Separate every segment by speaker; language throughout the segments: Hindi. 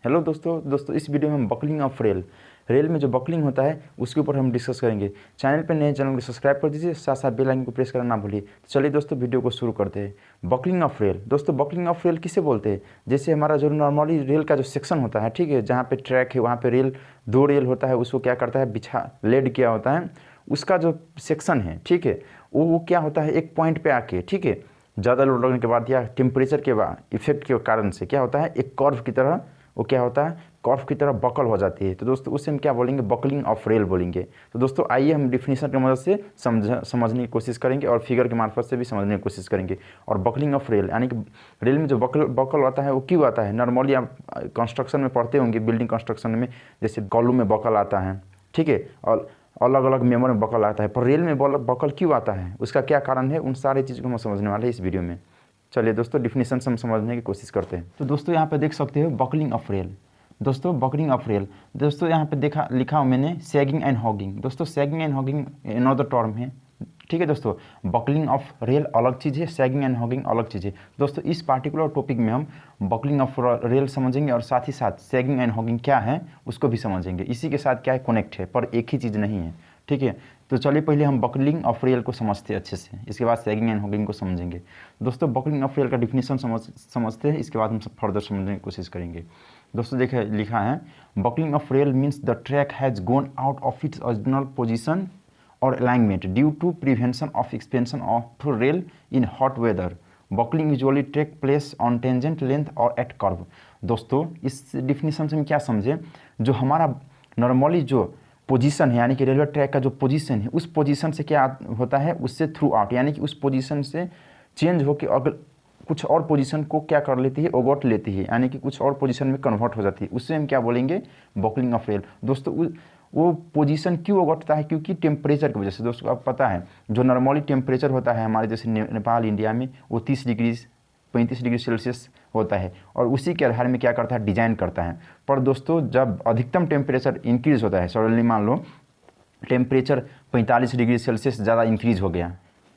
Speaker 1: हेलो दोस्तों इस वीडियो में हम बकलिंग ऑफ रेल में जो बकलिंग होता है उसके ऊपर हम डिस्कस करेंगे। चैनल पर नए चैनल को सब्सक्राइब कर दीजिए, साथ साथ बेल आइकन को प्रेस करना ना भूलिए। तो चलिए दोस्तों वीडियो को शुरू करते हैं। बकलिंग ऑफ रेल, दोस्तों बकलिंग ऑफ रेल किसे बोलते हैं? जैसे हमारा जो नॉर्मली रेल का जो सेक्शन होता है, ठीक है, जहाँ पे ट्रैक है वहाँ पे रेल दो रेल होता है, उसको क्या करता है बिछा लेड किया होता है, उसका जो सेक्शन है, ठीक है, वो क्या होता है एक पॉइंट पे आके, ठीक है, ज़्यादा लोड लगने के बाद या टेम्परेचर के बाद इफेक्ट के कारण से क्या होता है एक कर्व की तरह वो क्या होता है कर्व की तरह बकल हो जाती है। तो दोस्तों उससे हम क्या बोलेंगे? बकलिंग ऑफ रेल बोलेंगे। तो दोस्तों आइए हम डिफिनीशन की मदद से समझने की कोशिश करेंगे और फिगर के मार्फत से भी समझने की कोशिश करेंगे। और बकलिंग ऑफ रेल यानी कि रेल में जो बकल आता है वो क्यों आता है? नॉर्मली आप कंस्ट्रक्शन में पढ़ते होंगे, बिल्डिंग कंस्ट्रक्शन में, जैसे कॉलम में बकल आता है, ठीक है, और अलग अलग मेंबर में बकल आता है, पर रेल में बकल क्यों आता है, उसका क्या कारण है, उन सारी चीज़ को हम समझने वाले हैं इस वीडियो में। चलिए दोस्तों डिफिनीशन से हम समझने की कोशिश करते हैं। तो दोस्तों यहाँ पे देख सकते हो बकलिंग ऑफ रेल। दोस्तों बकलिंग ऑफ रेल, दोस्तों यहाँ पे लिखा हूँ मैंने सैगिंग एंड हॉगिंग। दोस्तों sagging and hugging another term है, ठीक है दोस्तों। बकलिंग ऑफ रेल अलग चीज़ है, सैगिंग एंड हॉगिंग अलग चीज़ है। दोस्तों इस पार्टिकुलर टॉपिक में हम बकलिंग ऑफ रेल समझेंगे और साथ ही साथ सैगिंग एंड हॉगिंग क्या है उसको भी समझेंगे। इसी के साथ क्या है कनेक्ट है, पर एक ही चीज़ नहीं है, ठीक है। तो चलिए पहले हम बकलिंग ऑफ रेल को समझते हैं अच्छे से, इसके बाद सैगिंग एंड हॉगिंग को समझेंगे। दोस्तों बकलिंग ऑफ रेल का डिफिनीशन समझते हैं, इसके बाद हम फर्दर समझने की कोशिश करेंगे। दोस्तों देखिए लिखा है buckling of rail means the track has gone out of its original position और alignment due to prevention of expansion of rail in hot weather. Buckling usually take place on tangent length और एट कर्व। दोस्तों इस डिफिनीशन से हम क्या समझे? जो हमारा नॉर्मली जो पोजीशन है यानी कि रेलवे ट्रैक का जो पोजीशन है उस पोजीशन से क्या होता है उससे थ्रू आउट, यानी कि उस पोजीशन से चेंज होकर अगर कुछ और पोजीशन को क्या कर लेती है ओवरट लेती है, यानी कि कुछ और पोजीशन में कन्वर्ट हो जाती है, उससे हम क्या बोलेंगे? Buckling of rail. दोस्तों वो पोजीशन क्यों ओवरटता है? क्योंकि टेम्परेचर की वजह से। दोस्तों आपको पता है जो नॉर्मली टेम्परेचर होता है हमारे जैसे नेपाल इंडिया में वो 30 डिग्री 35 डिग्री सेल्सियस होता है और उसी के आधार में क्या करता है डिजाइन करता है। पर दोस्तों जब अधिकतम टेम्परेचर इंक्रीज़ होता है, सडनली मान लो टेम्परेचर 45 डिग्री सेल्सियस ज़्यादा इंक्रीज़ हो गया,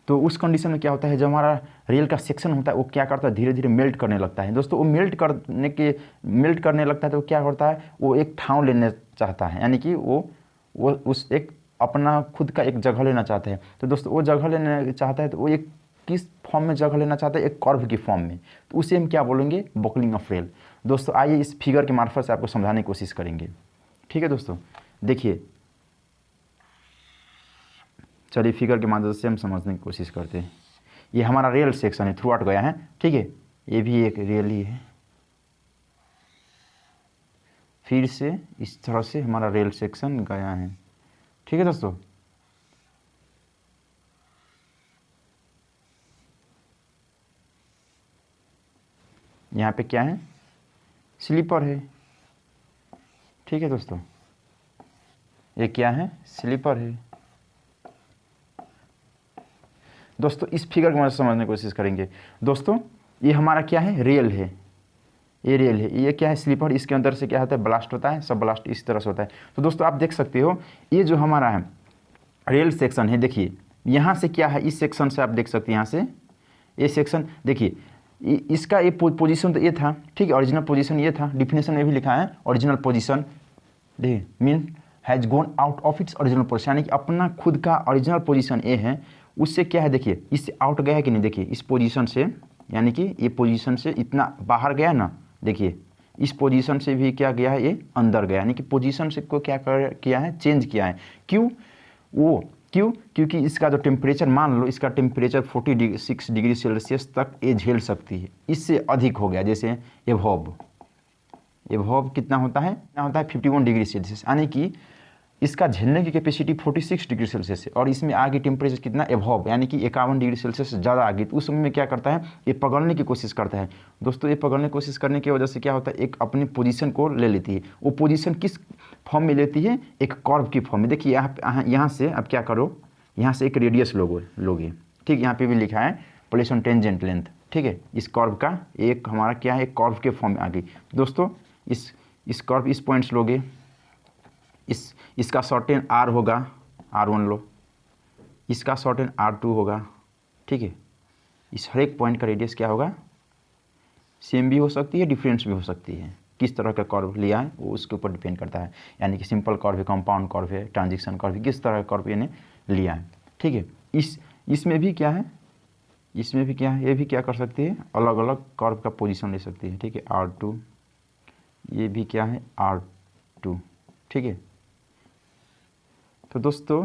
Speaker 1: तो उस कंडीशन में क्या होता है जब हमारा रेल का सेक्शन होता है वो क्या करता है धीरे धीरे मेल्ट करने लगता है। दोस्तों वो मेल्ट करने लगता है तो क्या करता है वो एक ठाव लेने चाहता है, यानी कि वो उस एक अपना खुद का एक जगह लेना चाहता है। तो दोस्तों वो जगह लेना चाहता है तो वो एक किस फॉर्म में जगह लेना चाहता है? एक कर्व की फॉर्म में। तो उसे हम क्या बोलेंगे? Buckling of rail. दोस्तों आइए इस फिगर के मार्फत से आपको समझाने की कोशिश करेंगे, ठीक है दोस्तों। देखिए चलिए फिगर की मदद से हम समझने की कोशिश करते हैं। ये हमारा रेल सेक्शन है, थ्रू आउट गया है, ठीक है, ये भी एक रेल ही है। फिर से इस तरह से हमारा रेल सेक्शन गया है, ठीक है दोस्तों। यहाँ पे क्या है? स्लीपर है, ठीक है दोस्तों, ये क्या है? स्लीपर है। दोस्तों इस फिगर को समझने की कोशिश करेंगे। दोस्तों ये हमारा क्या है? रेल है, ये रेल है, ये क्या है? स्लीपर। इसके अंदर से क्या होता है? ब्लास्ट होता है, सब ब्लास्ट इस तरह से होता है। तो दोस्तों आप देख सकते हो ये जो हमारा है रेल सेक्शन है, देखिए यहाँ से क्या है, इस सेक्शन से आप देख सकते हैं, यहाँ से ये सेक्शन देखिए इसका ये पोजीशन तो ये था, ठीक है, ओरिजिनल पोजीशन ये था। डिफिनेशन में भी लिखा है ओरिजिनल पोजीशन देखिए mean has gone out of its original position, यानी कि अपना खुद का ओरिजिनल पोजीशन ये है, उससे क्या है देखिए इससे आउट गया है कि नहीं, देखिए इस पोजीशन से, यानी कि ये पोजीशन से इतना बाहर गया ना, देखिए इस पोजीशन से भी क्या गया है ये अंदर गया, यानी कि पोजीशन से को क्या किया है? चेंज किया है। क्योंकि इसका जो टेम्परेचर मान लो इसका टेम्परेचर 46 डिग्री सेल्सियस तक ये झेल सकती है, इससे अधिक हो गया, जैसे एबव कितना होता है? 51 डिग्री सेल्सियस, यानी कि इसका झेलने की कैपेसिटी 46 डिग्री सेल्सियस है और इसमें आगे टेम्परेचर कितना? एबव, यानी कि 51 डिग्री सेल्सियस से ज़्यादा आगे। तो उस समय में क्या करता है ये पकड़ने की कोशिश करता है। दोस्तों ये पकड़ने की कोशिश करने की वजह से क्या होता है एक अपनी पोजीशन को ले लेती है। वो पोजीशन किस फॉर्म में लेती है? एक कर्व की फॉर्म में। देखिए यहाँ से अब क्या करो, यहाँ से एक रेडियस लोगे, ठीक, यहाँ पे भी लिखा है प्लेस ऑन टेंजेंट लेंथ, ठीक है, इस कर्व का एक हमारा क्या है एक कर्व के फॉर्म में आ गई। दोस्तों इस कर्व इस पॉइंट्स लोगे, इसका शॉर्टेन R होगा, R1 लो, इसका शॉर्टेन R2 होगा, ठीक है। इस हर एक पॉइंट का रेडियस क्या होगा? सेम भी हो सकती है, डिफरेंस भी हो सकती है, किस तरह का कर्व लिया है वो उसके ऊपर डिपेंड करता है, यानी कि सिंपल कर्व है, कंपाउंड कर्व है, ट्रांजिशन कर्व है, किस तरह का कर्व यानी लिया है। ठीक है, इसमें भी क्या है, इसमें भी क्या है, ये भी क्या कर सकती है, अलग अलग कर्व का पोजीशन ले सकती है। ठीक है, R2, ये भी क्या है R2। ठीक है, तो दोस्तों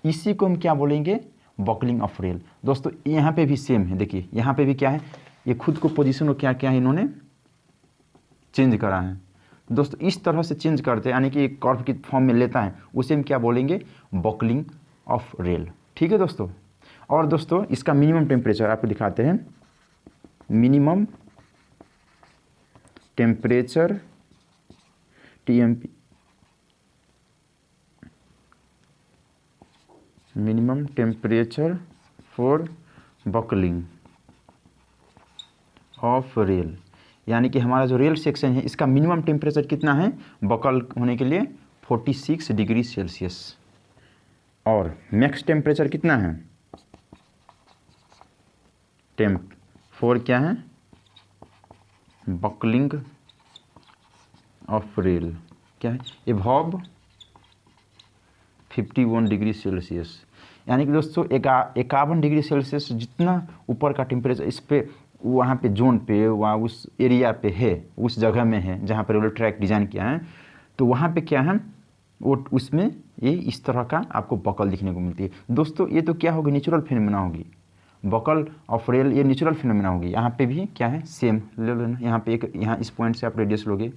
Speaker 1: इसी को हम क्या बोलेंगे, बकलिंग ऑफ रेल। दोस्तों यहाँ पे भी सेम है, देखिए यहाँ पे भी क्या है, ये खुद को पोजीशन को क्या क्या है इन्होंने चेंज करा है। दोस्तों इस तरह से चेंज करते हैं, यानी कि एक कर्व की फॉर्म में लेता है, उसे हम क्या बोलेंगे, बकलिंग ऑफ रेल। ठीक है दोस्तों, और दोस्तों इसका मिनिमम टेम्परेचर आपको दिखाते हैं, minimum temperature TMP, minimum temperature for buckling of rail, यानी कि हमारा जो रेल सेक्शन है इसका मिनिमम टेम्परेचर कितना है बकल होने के लिए, 46 डिग्री सेल्सियस, और मैक्स टेम्परेचर कितना है, टेम्प फॉर क्या है, बकलिंग ऑफ रेल क्या है, एबव 51 डिग्री सेल्सियस, यानी कि दोस्तों 51 डिग्री सेल्सियस जितना ऊपर का टेम्परेचर इस पे वहाँ पे जोन पे, वहाँ उस एरिया पे है, उस जगह में है जहाँ पर रेलवे ट्रैक डिज़ाइन किया है, तो वहाँ पे क्या है वो उसमें ये इस तरह का आपको बकल दिखने को मिलती है। दोस्तों ये तो क्या होगी, नेचुरल फिनोमेना होगी, बकल ऑफ रेल ये नेचुरल फिनोमेना होगी। यहाँ पे भी क्या है सेम ले लेना, यहाँ पे एक, यहाँ इस पॉइंट से आप रेडियस लोगे,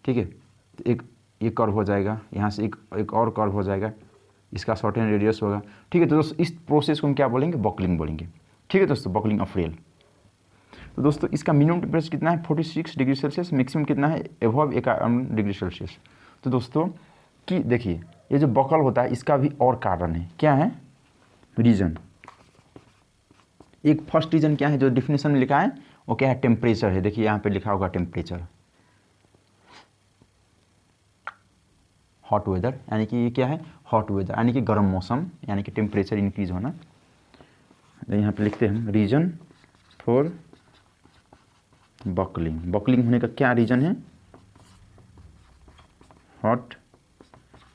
Speaker 1: ठीक है, तो एक ये कर्व हो जाएगा, यहाँ से एक और कर्व हो जाएगा, इसका शॉर्टेन रेडियस होगा। ठीक है, तो दोस्तों इस प्रोसेस को हम क्या बोलेंगे, बकलिंग बोलेंगे। ठीक है दोस्तों, बकलिंग ऑफ रेल। तो दोस्तों इसका मिनिमम टेम्परेचर कितना है, 46 डिग्री सेल्सियस, मैक्सिमम कितना है, एबव 51 डिग्री सेल्सियस। तो दोस्तों कि देखिए ये जो बकल होता है इसका भी और कारण है, क्या है, रीजन। एक फर्स्ट रीजन क्या है जो डिफिनेशन में लिखा है वो क्या है, टेम्परेचर है। देखिए यहाँ पे लिखा होगा टेम्परेचर, हॉट वेदर, यानी कि ये क्या है, हॉट वेदर यानी कि गर्म मौसम, यानी कि टेम्परेचर इंक्रीज होना। यहाँ पे लिखते हैं रीजन फॉर बकलिंग, बकलिंग होने का क्या रीजन है, हॉट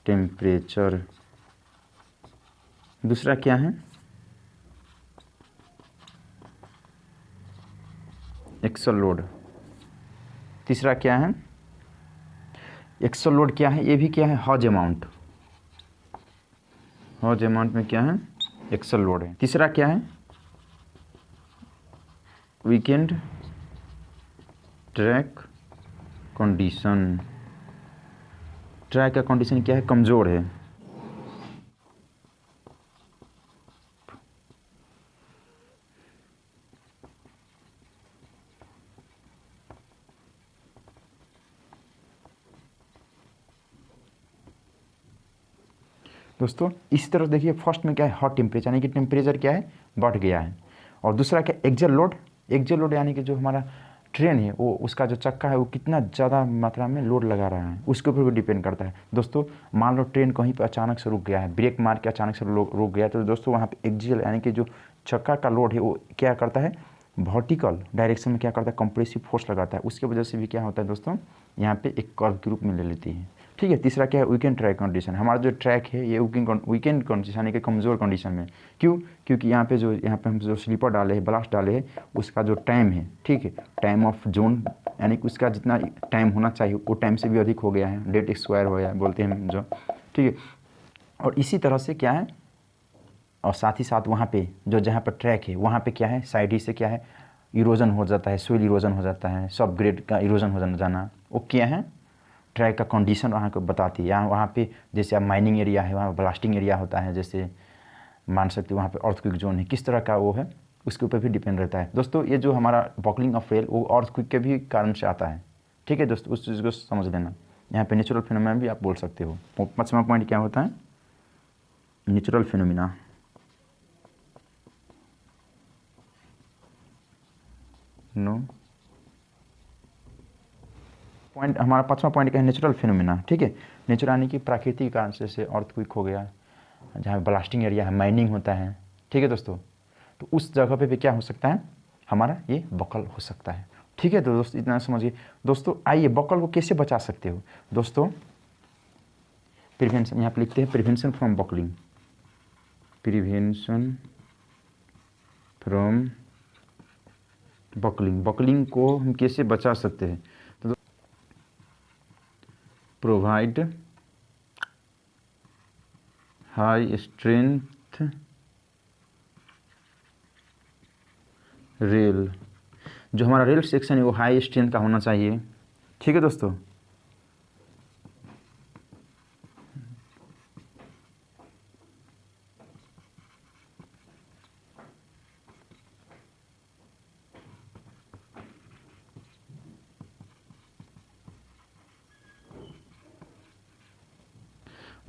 Speaker 1: टेम्परेचर। दूसरा क्या है, एक्सल लोड। तीसरा क्या है, एक्सल लोड क्या है, ये भी क्या है, हॉज अमाउंट, हॉज अमाउंट में क्या है, एक्सल लोड है। तीसरा क्या है, वीकेंड ट्रैक कंडीशन, ट्रैक का कंडीशन क्या है, कमज़ोर है। दोस्तों इसी तरह देखिए फर्स्ट में क्या है, हॉट टेम्परेचर यानी कि टेम्परेचर क्या है, बढ़ गया है। और दूसरा क्या, एक्सल लोड, एक्सल लोड यानी कि जो हमारा ट्रेन है वो उसका जो चक्का है वो कितना ज़्यादा मात्रा में लोड लगा रहा है, उसके ऊपर भी डिपेंड करता है। दोस्तों मान लो ट्रेन कहीं पर अचानक से रुक गया है, ब्रेक मार के अचानक से रुक गया, तो दोस्तों वहाँ पे एक्सल यानी कि जो चक्का का लोड है वो क्या करता है, वर्टिकल डायरेक्शन में क्या करता है, कंप्रेसिव फोर्स लगाता है, उसके वजह से भी क्या होता है दोस्तों, यहाँ पे एक कर्व के रूप में ले लेती है। ठीक है, तीसरा क्या है, वीकेंड ट्रैक कंडीशन, हमारा जो ट्रैक है ये वीकेंड कंडीशन यानी कि कमज़ोर कंडीशन में। क्यों, क्योंकि यहाँ पे हम जो स्लीपर डाले हैं, ब्लास्ट डाले हैं, उसका जो टाइम है, ठीक है, टाइम ऑफ जोन यानी कि उसका जितना टाइम होना चाहिए वो टाइम से भी अधिक हो गया है, डेट स्क्वायर हो गया बोलते हैं हम जो, ठीक है। और इसी तरह से क्या है, और साथ ही साथ वहाँ पे जो जहाँ पर ट्रैक है वहाँ पे क्या है, साइड ही से क्या है, इरोजन हो जाता है, सोइल इरोजन हो जाता है, सब ग्रेड का इरोजन हो जाना, वो क्या है, ट्रैक का कंडीशन वहाँ को बताती है। यहाँ वहाँ पे जैसे अब माइनिंग एरिया है, वहाँ ब्लास्टिंग एरिया होता है, जैसे मान सकते हो वहाँ पे अर्थक्वेक जोन है, किस तरह का वो है उसके ऊपर भी डिपेंड रहता है। दोस्तों ये जो हमारा बकलिंग ऑफ रेल वो अर्थक्वेक के भी कारण से आता है। ठीक है दोस्तों, उस चीज़ को समझ लेना। यहाँ पे नेचुरल फिनोमिना भी आप बोल सकते हो। 5वां पॉइंट क्या होता है, नेचुरल फिनोमिना। नो पॉइंट, हमारा 5वां पॉइंट क्या है, नेचुरल फिनोमिना। ठीक है, नेचुरल यानी कि प्राकृतिक कारण से, जैसे अर्थक्वेक हो गया, जहाँ ब्लास्टिंग एरिया है, माइनिंग होता है। ठीक है दोस्तों, तो उस जगह पे भी क्या हो सकता है, हमारा ये बकल हो सकता है। ठीक है, तो दोस्तों इतना समझिए। दोस्तों आइए बकल को कैसे बचा सकते हो दोस्तों। प्रिवेंशन, यहाँ पे लिखते हैं prevention from buckling, prevention from buckling. Buckling को हम कैसे बचा सकते हैं, तो प्रोवाइड हाई स्ट्रेंथ रेल, जो हमारा रेल सेक्शन है वो हाई स्ट्रेंथ का होना चाहिए। ठीक है दोस्तों,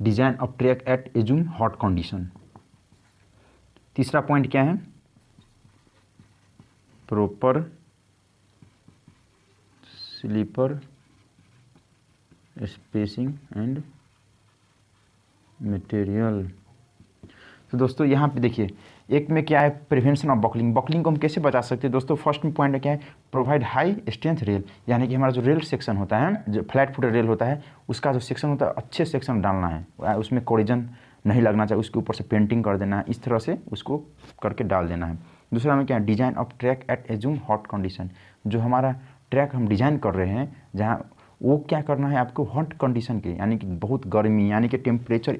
Speaker 1: design of track at assumed hot condition. तीसरा पॉइंट क्या है, proper sleeper spacing and material. तो दोस्तों यहाँ पे देखिए, एक में क्या है, प्रिवेंशन ऑफ बकलिंग। बकलिंग को हम कैसे बचा सकते हैं दोस्तों। फर्स्ट में पॉइंट क्या है, प्रोवाइड हाई स्ट्रेंथ रेल, यानी कि हमारा जो रेल सेक्शन होता है, जो फ्लैट फुटेड रेल होता है, उसका जो सेक्शन होता है अच्छे सेक्शन डालना है, उसमें कोरिजन नहीं लगना चाहिए, उसके ऊपर से पेंटिंग कर देना है, इस तरह से उसको करके डाल देना है। दूसरा में क्या है, design of track at assumed hot condition, जो हमारा ट्रैक हम डिजाइन कर रहे हैं जहाँ, वो क्या करना है आपको, हॉट कंडीशन के, यानी कि बहुत गर्मी, यानी कि टेम्परेचर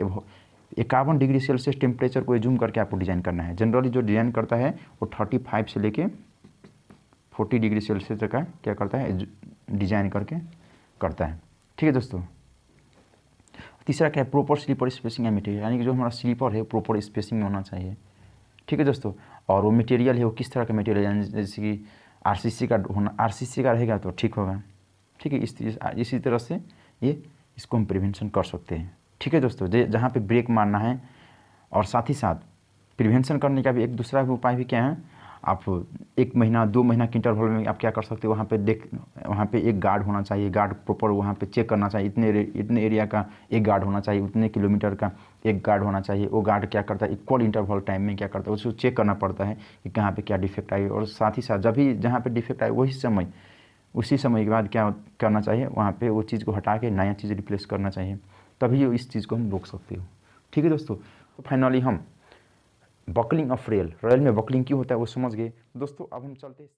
Speaker 1: 51 डिग्री सेल्सियस टेम्परेचर को एज्यूम करके आपको डिज़ाइन करना है। जनरली जो डिज़ाइन करता है वो 35 से लेके 40 डिग्री सेल्सियस तक का क्या करता है, डिज़ाइन करके करता है। ठीक है दोस्तों, तीसरा क्या है, proper sleeper spacing and material, यानी कि जो हमारा स्लीपर है प्रॉपर स्पेसिंग में होना चाहिए। ठीक है दोस्तों, और वो मटेरियल है वो किस तरह का मटेरियल, यानी जैसे कि आरसीसी का होना, आरसीसी का रहेगा तो ठीक होगा। ठीक है, इसी तरह से ये इसको हम प्रिवेंशन कर सकते हैं। ठीक है दोस्तों, जहाँ पे ब्रेक मारना है, और साथ ही साथ प्रिवेंशन करने का भी एक दूसरा उपाय भी क्या है, आप 1 महीना 2 महीना के इंटरवल में आप क्या कर सकते हो, वहाँ पे एक गार्ड होना चाहिए, गार्ड प्रॉपर वहाँ पे चेक करना चाहिए, इतने एरिया का एक गार्ड होना चाहिए, उतने किलोमीटर का एक गार्ड होना चाहिए। वो गार्ड क्या करता है, इक्वल इंटरवल टाइम में क्या करता है, उसको चेक करना पड़ता है कि कहाँ पे क्या डिफेक्ट आई, और साथ ही साथ जब भी जहाँ पे डिफेक्ट आए उसी समय के बाद क्या करना चाहिए, वहाँ पे वो चीज़ को हटा के नया चीज़ रिप्लेस करना चाहिए, तभी इस चीज़ को हम रोक सकते हो। ठीक है दोस्तों, तो फाइनली हम बकलिंग ऑफ रेल में बकलिंग क्यों होता है वो समझ गए दोस्तों। अब हम चलते हैं